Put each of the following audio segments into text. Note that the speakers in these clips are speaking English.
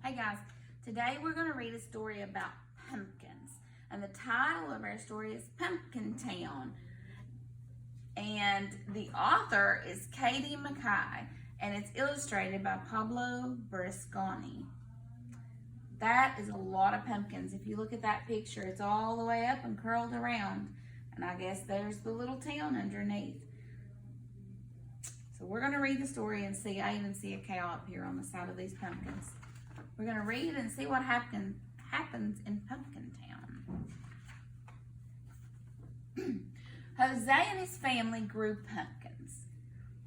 Hey guys, today we're going to read a story about pumpkins. And the title of our story is Pumpkin Town. And the author is Katie Mackay, and it's illustrated by Pablo Brasconi. That is a lot of pumpkins. If you look at that picture, it's all the way up and curled around. And I guess there's the little town underneath. So we're going to read the story and see. I even see a cow up here on the side of these pumpkins. We're going to read and see what happens in Pumpkin Town. Jose and his family grew pumpkins.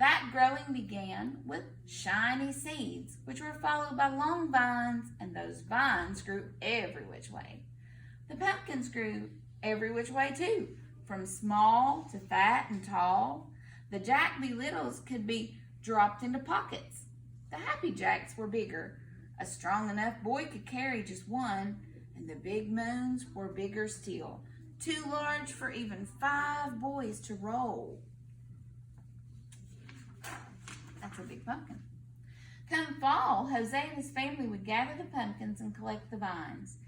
That growing began with shiny seeds, which were followed by long vines, and those vines grew every which way. The pumpkins grew every which way too, from small to fat and tall. The Jack Be Littles could be dropped into pockets. The Happy Jacks were bigger. A strong enough boy could carry just one, and the Big Moons were bigger still, too large for even 5 boys to roll. That's a big pumpkin. Come fall, Jose and his family would gather the pumpkins and collect the vines.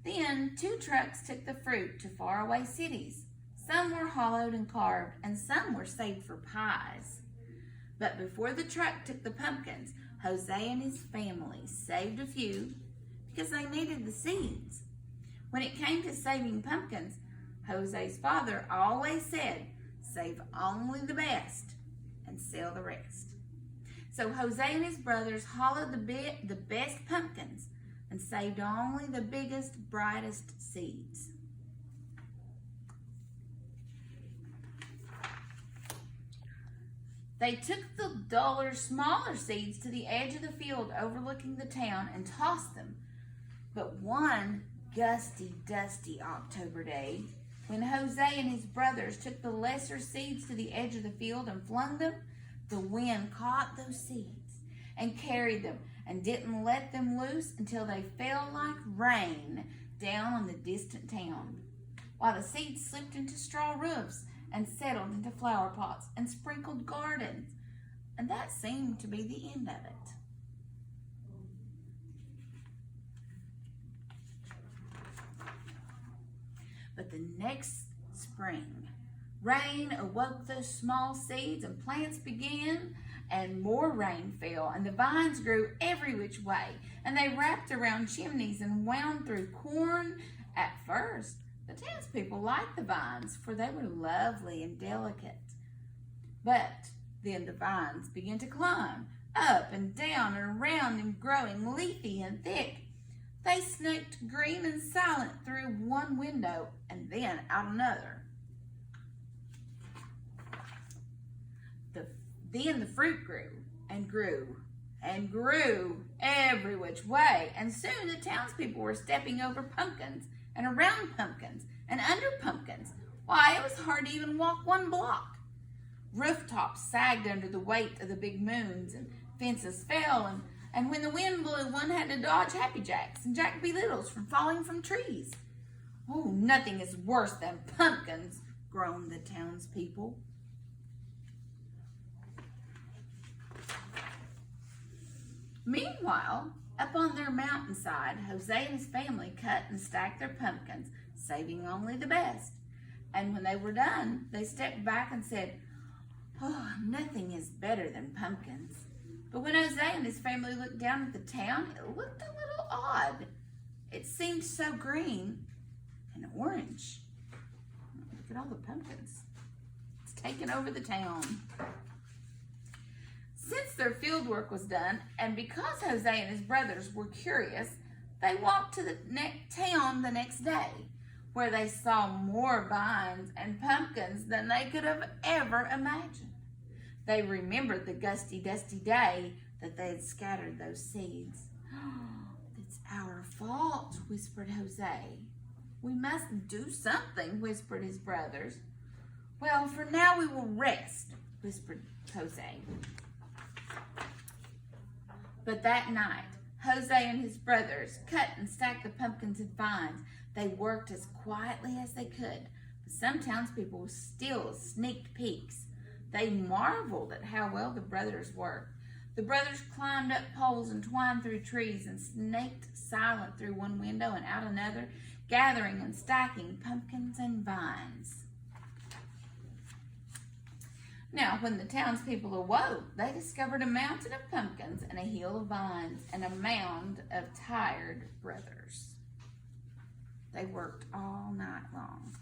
Then 2 trucks took the fruit to faraway cities. Some were hollowed and carved, and some were saved for pies. But before the truck took the pumpkins, Jose and his family saved a few because they needed the seeds. When it came to saving pumpkins, Jose's father always said, save only the best and sell the rest. So Jose and his brothers hollowed the best pumpkins and saved only the biggest, brightest seeds. They took the duller, smaller seeds to the edge of the field overlooking the town and tossed them. But one gusty, dusty October day, when Jose and his brothers took the lesser seeds to the edge of the field and flung them, the wind caught those seeds and carried them and didn't let them loose until they fell like rain down on the distant town, while the seeds slipped into straw roofs and settled into flower pots and sprinkled gardens. And that seemed to be the end of it. But the next spring, rain awoke those small seeds and plants began, and more rain fell, and the vines grew every which way, and they wrapped around chimneys and wound through corn. At first, the townspeople liked the vines, for they were lovely and delicate. But then the vines began to climb up and down and around them, growing leafy and thick. They snaked green and silent through one window and then out another. Then the fruit grew and grew and grew every which way, and soon the townspeople were stepping over pumpkins and around pumpkins and under pumpkins. Why, it was hard to even walk 1 block. Rooftops sagged under the weight of the Big Moons, and fences fell, and when the wind blew, one had to dodge Happy Jacks and Jack Be Littles from falling from trees. Oh, nothing is worse than pumpkins, groaned the townspeople. Meanwhile, up on their mountainside, Jose and his family cut and stacked their pumpkins, saving only the best. And when they were done, they stepped back and said, oh, nothing is better than pumpkins. But when Jose and his family looked down at the town, it looked a little odd. It seemed so green and orange. Look at all the pumpkins. It's taken over the town. Since their field work was done, and because Jose and his brothers were curious, they walked to the town the next day, where they saw more vines and pumpkins than they could have ever imagined. They remembered the gusty, dusty day that they had scattered those seeds. It's our fault, whispered Jose. We must do something, whispered his brothers. Well, for now we will rest, whispered Jose. But that night, Jose and his brothers cut and stacked the pumpkins and vines. They worked as quietly as they could, but some townspeople still sneaked peeks. They marveled at how well the brothers worked. The brothers climbed up poles and twined through trees and snaked silent through one window and out another, gathering and stacking pumpkins and vines. Now, when the townspeople awoke, they discovered a mountain of pumpkins and a hill of vines and a mound of tired brothers. They worked all night long.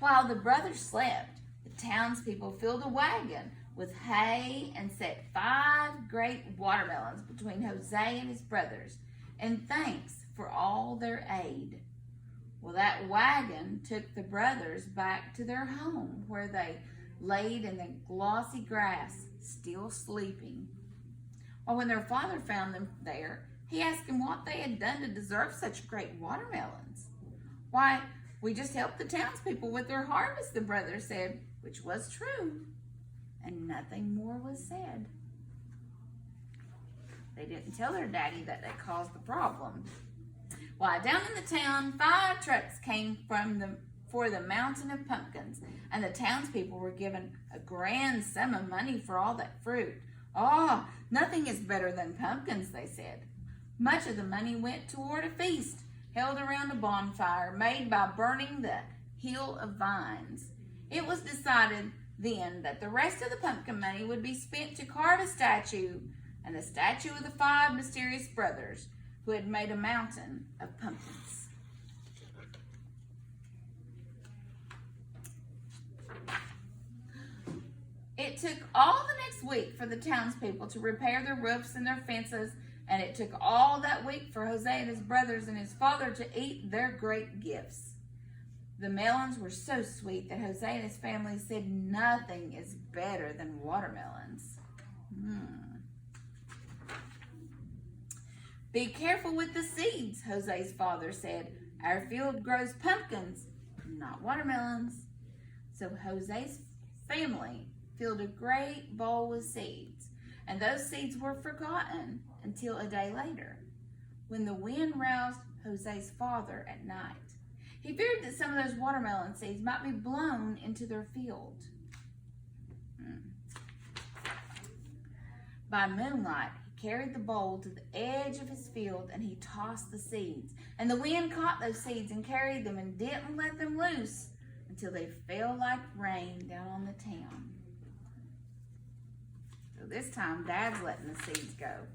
While the brothers slept, the townspeople filled a wagon with hay and set 5 great watermelons between Jose and his brothers, in thanks for all their aid. Well, that wagon took the brothers back to their home, where they laid in the glossy grass, still sleeping. Well, when their father found them there, he asked them what they had done to deserve such great watermelons. "Why, we just helped the townspeople with their harvest," the brothers said, which was true, and nothing more was said. They didn't tell their daddy that they caused the problem. Why, down in the town, 5 trucks came for the mountain of pumpkins, and the townspeople were given a grand sum of money for all that fruit. "Oh, nothing is better than pumpkins," they said. Much of the money went toward a feast held around a bonfire made by burning the hill of vines. It was decided then that the rest of the pumpkin money would be spent to carve a statue, and the statue of the 5 mysterious brothers who had made a mountain of pumpkins. It took all the next week for the townspeople to repair their roofs and their fences, and it took all that week for Jose and his brothers and his father to eat their great gifts. The melons were so sweet that Jose and his family said nothing is better than watermelons. "Be careful with the seeds," Jose's father said. "Our field grows pumpkins, not watermelons." So Jose's family filled a great bowl with seeds, and those seeds were forgotten until a day later, when the wind roused Jose's father at night. He feared that some of those watermelon seeds might be blown into their field. By moonlight, he carried the bowl to the edge of his field and he tossed the seeds. And the wind caught those seeds and carried them and didn't let them loose until they fell like rain down on the town. So this time, Dad's letting the seeds go.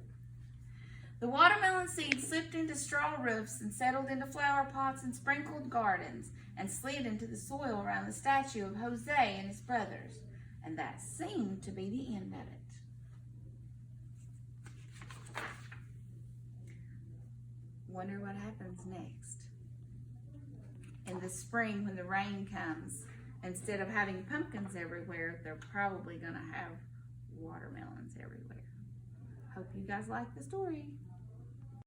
The watermelon seeds slipped into straw roofs and settled into flower pots and sprinkled gardens and slid into the soil around the statue of Jose and his brothers. And that seemed to be the end of it. Wonder what happens next. In the spring, when the rain comes, instead of having pumpkins everywhere, they're probably going to have watermelons everywhere. Hope you guys like the story.